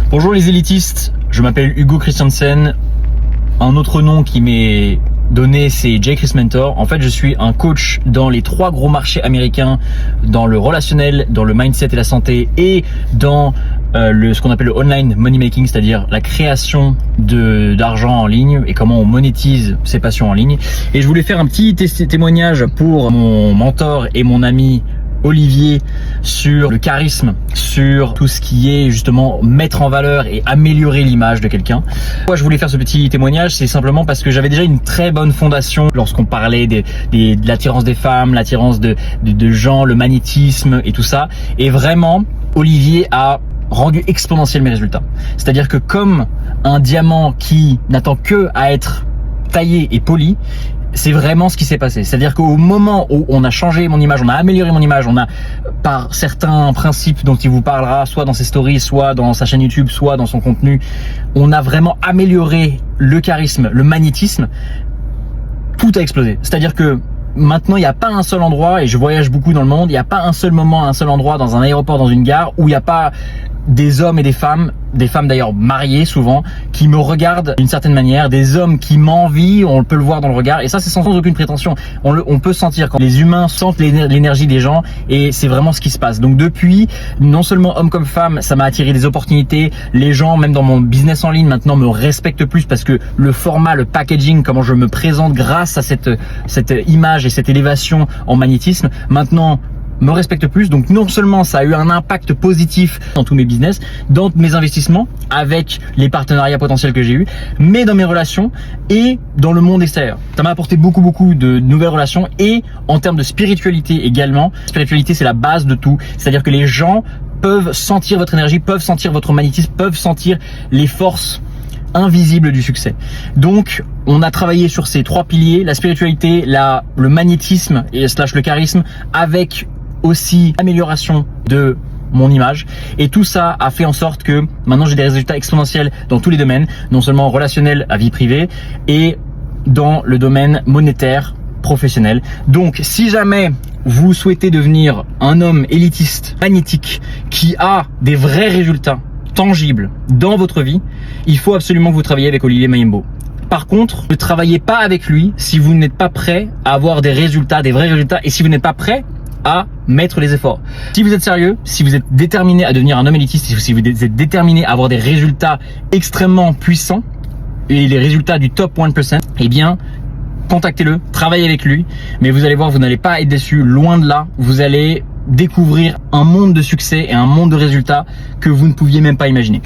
Bonjour les élitistes, je m'appelle Hugo Christiansen. Un autre nom qui m'est donné, c'est Jay Chris Mentor. En fait, je suis un coach dans les 3 gros marchés américains, dans le relationnel, dans le mindset et la santé, et dans ce qu'on appelle le online money making, c'est-à-dire la création d'argent en ligne et comment on monétise ses passions en ligne. Et je voulais faire un petit témoignage pour mon mentor et mon ami Olivier sur le charisme, sur tout ce qui est justement mettre en valeur et améliorer l'image de quelqu'un. Pourquoi je voulais faire ce petit témoignage, c'est simplement parce que j'avais déjà une très bonne fondation lorsqu'on parlait de l'attirance des femmes, l'attirance de gens, le magnétisme et tout ça. Et vraiment, Olivier a rendu exponentiel mes résultats. C'est-à-dire que comme un diamant qui n'attend que à être taillé et poli, c'est vraiment ce qui s'est passé. C'est-à-dire qu'au moment où on a changé mon image, on a amélioré mon image, on a, par certains principes dont il vous parlera, soit dans ses stories, soit dans sa chaîne YouTube, soit dans son contenu, on a vraiment amélioré le charisme, le magnétisme, tout a explosé. C'est-à-dire que maintenant, il n'y a pas un seul endroit, et je voyage beaucoup dans le monde, il n'y a pas un seul moment, un seul endroit dans un aéroport, dans une gare, où il n'y a pas des hommes et des femmes d'ailleurs mariées souvent, qui me regardent d'une certaine manière, des hommes qui m'envient, on peut le voir dans le regard, et ça c'est sans aucune prétention. On peut sentir quand les humains sentent l'énergie des gens, et c'est vraiment ce qui se passe. Donc depuis, non seulement hommes comme femmes, ça m'a attiré des opportunités, les gens, même dans mon business en ligne, maintenant me respectent plus parce que le format, le packaging, comment je me présente grâce à cette image et cette élévation en magnétisme, maintenant me respecte plus. Donc non seulement ça a eu un impact positif dans tous mes business, dans mes investissements, avec les partenariats potentiels que j'ai eu, mais dans mes relations et dans le monde extérieur. Ça m'a apporté beaucoup de nouvelles relations, et en termes de spiritualité également. Spiritualité, c'est la base de tout. C'est-à-dire que les gens peuvent sentir votre énergie, peuvent sentir votre magnétisme, peuvent sentir les forces invisibles du succès. Donc on a travaillé sur ces 3 piliers, la spiritualité, le magnétisme et / le charisme, avec aussi amélioration de mon image, et tout ça a fait en sorte que maintenant j'ai des résultats exponentiels dans tous les domaines, non seulement relationnel, à vie privée, et dans le domaine monétaire professionnel. Donc si jamais vous souhaitez devenir un homme élitiste, magnétique, qui a des vrais résultats tangibles dans votre vie, il faut absolument que vous travailliez avec Olivier Mayembo. Par contre, ne travaillez pas avec lui si vous n'êtes pas prêt à avoir des résultats, des vrais résultats, et si vous n'êtes pas prêt à mettre les efforts. Si vous êtes sérieux, si vous êtes déterminé à devenir un homme élitiste, si vous êtes déterminé à avoir des résultats extrêmement puissants et les résultats du top 1%, eh bien, contactez-le, travaillez avec lui, mais vous allez voir, vous n'allez pas être déçu, loin de là. Vous allez découvrir un monde de succès et un monde de résultats que vous ne pouviez même pas imaginer.